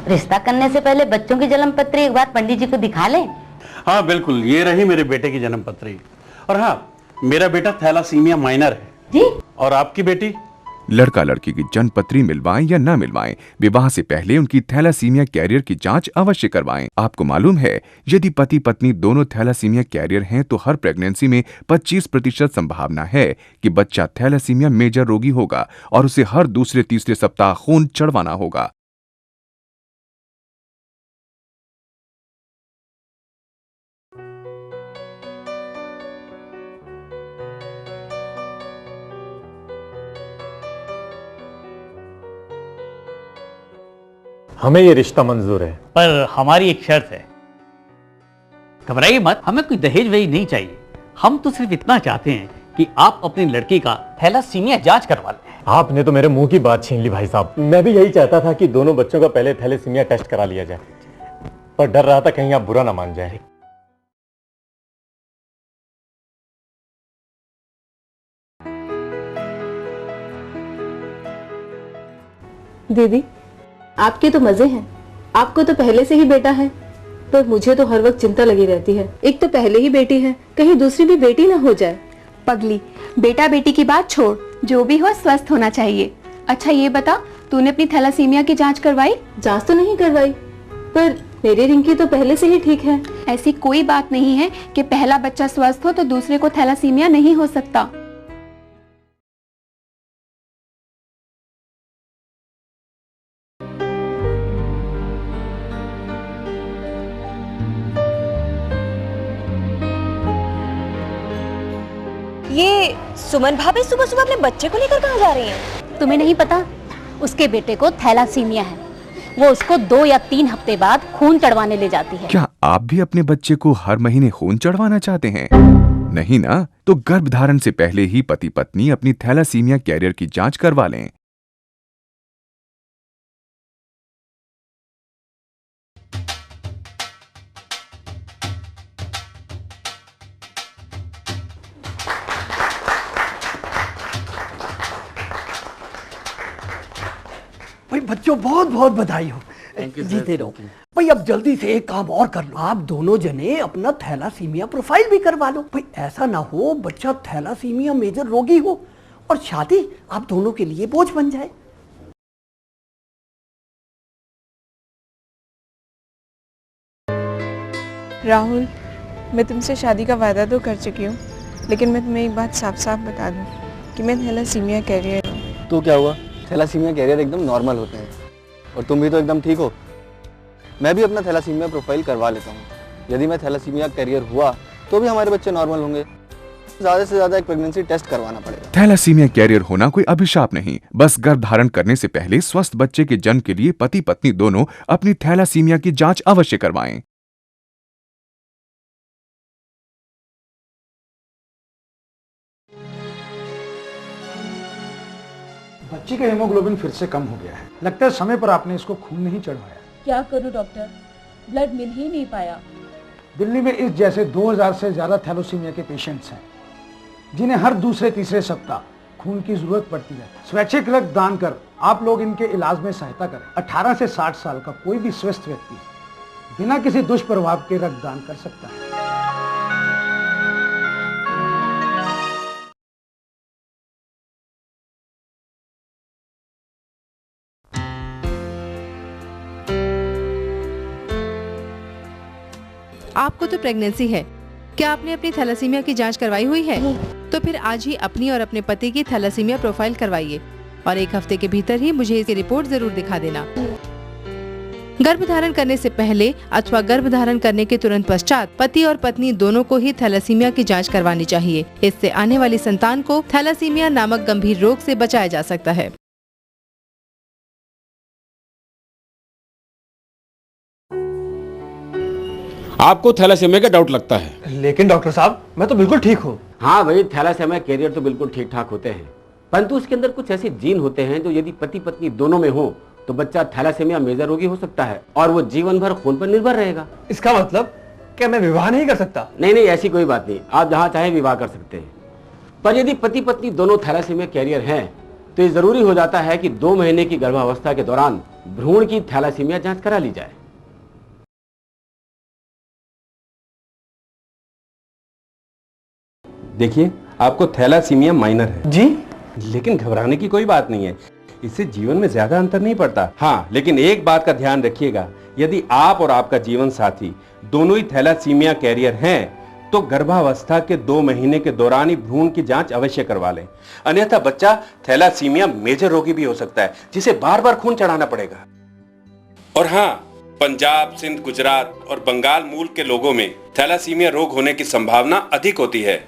रिश्ता करने से पहले बच्चों की जन्म पत्री एक बार पंडित जी को दिखा ले। हाँ बिल्कुल, ये रही मेरे बेटे की जन्म पत्री। और हाँ, मेरा बेटा थैलासीमिया माइनर है जी। और आपकी बेटी? लड़का लड़की की जन्म पत्री मिलवाएं या न मिलवाएं, विवाह से पहले उनकी थैलासीमिया कैरियर की जांच अवश्य करवाएं। आपको मालूम है, यदि पति पत्नी दोनों थैलासीमिया कैरियर हैं तो हर प्रेगनेंसी में 25% संभावना है कि बच्चा थैलासीमिया मेजर रोगी होगा और उसे हर दूसरे तीसरे सप्ताह खून चढ़वाना होगा। हमें ये रिश्ता मंजूर है, पर हमारी एक शर्त है। घबराइए मत, हमें कोई दहेज वही नहीं चाहिए। हम तो सिर्फ इतना चाहते हैं कि आप अपनी लड़की का थैलासीमिया जांच करवा लें। आपने तो मेरे मुंह की बात छीन ली भाई साहब। मैं भी यही चाहता था कि दोनों बच्चों का पहले थैलेसीमिया टेस्ट करा लिया जाए, पर डर रहा था कहीं आप बुरा ना मान जाए। दीदी, आपके तो मजे हैं। आपको तो पहले से ही बेटा है, पर मुझे तो हर वक्त चिंता लगी रहती है। एक तो पहले ही बेटी है, कहीं दूसरी भी बेटी ना हो जाए। पगली, बेटा बेटी की बात छोड़, जो भी हो स्वस्थ होना चाहिए। अच्छा ये बता, तूने अपनी थैलासीमिया की जांच करवाई? जांच तो नहीं करवाई, पर मेरी रिंकी तो पहले से ही ठीक है। ऐसी कोई बात नहीं है कि पहला बच्चा स्वस्थ हो तो दूसरे को थैलासीमिया नहीं हो सकता। ये सुमन भाभी सुबह सुबह अपने बच्चे को लेकर कहाँ जा रही हैं? तुम्हें नहीं पता, उसके बेटे को थैलासीमिया है। वो उसको 2 या 3 हफ्ते बाद खून चढ़वाने ले जाती है। क्या आप भी अपने बच्चे को हर महीने खून चढ़वाना चाहते हैं? नहीं ना? तो गर्भधारण से पहले ही पति पत्नी अपनी थैलासीमिया कैरियर की जांच करवा लें। भाई बच्चों, बहुत बहुत बधाई हो। जीते रहो। भाई अब जल्दी से एक काम और कर लो, आप दोनों जने अपना थैलासीमिया प्रोफाइल भी करवा लो। भाई ऐसा ना हो बच्चा थैलासीमिया मेजर रोगी हो और शादी आप दोनों के लिए बोझ बन जाए। राहुल, मैं तुमसे शादी का वादा तो कर चुकी हूँ, लेकिन मैं तुम्हें एक बात साफ साफ बता दूँ कि मैं थैलासीमिया कैरियर हूँ। तो क्या हुआ? थैलासीमिया कैरियर एकदम नॉर्मल होते हैं और तुम भी तो एकदम ठीक हो। मैं भी अपना थैलासीमिया प्रोफाइल करवा लेता हूँ। यदि मैं थैलासीमिया कैरियर हुआ तो भी हमारे बच्चे नॉर्मल होंगे। ज्यादा से ज्यादा एक प्रेगनेंसी टेस्ट करवाना पड़ेगा। थैलासीमिया कैरियर होना कोई अभिशाप नहीं, बस गर्भधारण करने से पहले स्वस्थ बच्चे के जन्म के लिए पति पत्नी दोनों अपनी थैलासीमिया की जांच अवश्य करवाएं। बच्ची का हीमोग्लोबिन फिर से कम हो गया है। लगता है समय पर आपने इसको खून नहीं चढ़वाया। क्या करूं डॉक्टर, ब्लड मिल ही नहीं पाया। दिल्ली में इस जैसे 2000 से ज्यादा थैलोसीमिया के पेशेंट्स हैं, जिन्हें हर दूसरे तीसरे सप्ताह खून की जरूरत पड़ती है। स्वैच्छिक रक्तदान कर आप लोग इनके इलाज में सहायता करें। 18 से 60 साल का कोई भी स्वस्थ व्यक्ति बिना किसी दुष्प्रभाव के रक्तदान कर सकता है। आपको तो प्रेगनेंसी है, क्या आपने अपनी थैलासीमिया की जांच करवाई हुई है? तो फिर आज ही अपनी और अपने पति की थैलासीमिया प्रोफाइल करवाइए और 1 हफ्ते के भीतर ही मुझे इसकी रिपोर्ट जरूर दिखा देना। गर्भधारण करने से पहले अथवा गर्भधारण करने के तुरंत पश्चात पति और पत्नी दोनों को ही थैलासीमिया की जांच करवानी चाहिए। इससे आने वाली संतान को थैलासीमिया नामक गंभीर रोग से बचाया जा सकता है। आपको थैलासीमिया का डाउट लगता है, लेकिन डॉक्टर साहब मैं तो बिल्कुल ठीक हूँ। हाँ भाई, थैलासीमिया कैरियर तो बिल्कुल ठीक ठाक होते हैं, परंतु उसके अंदर कुछ ऐसे जीन होते हैं जो यदि पति पत्नी दोनों में हो तो बच्चा थैलासीमिया मेजर रोगी हो सकता है और वो जीवन भर खून पर निर्भर रहेगा। इसका मतलब क्या मैं विवाह नहीं कर सकता? नहीं नहीं, ऐसी कोई बात नहीं, आप जहाँ चाहे विवाह कर सकते हैं। पर यदि पति पत्नी दोनों थैलासीमिया कैरियर हैं तो ये जरूरी हो जाता है कि 2 महीने की गर्भावस्था के दौरान भ्रूण की थैलासीमिया जांच करा ली जाए। देखिए, आपको थैलासीमिया माइनर है जी, लेकिन घबराने की कोई बात नहीं है, इससे जीवन में ज्यादा अंतर नहीं पड़ता। हाँ, लेकिन एक बात का ध्यान रखिएगा, यदि आप और आपका जीवन साथी दोनों ही थैलासीमिया कैरियर हैं तो गर्भावस्था के 2 महीने के दौरान ही भ्रूण की जांच अवश्य करवा लें, अन्यथा बच्चा थैलासीमिया मेजर रोगी भी हो सकता है जिसे बार बार खून चढ़ाना पड़ेगा। और हाँ, पंजाब, सिंध, गुजरात और बंगाल मूल के लोगों में थैलासीमिया रोग होने की संभावना अधिक होती है।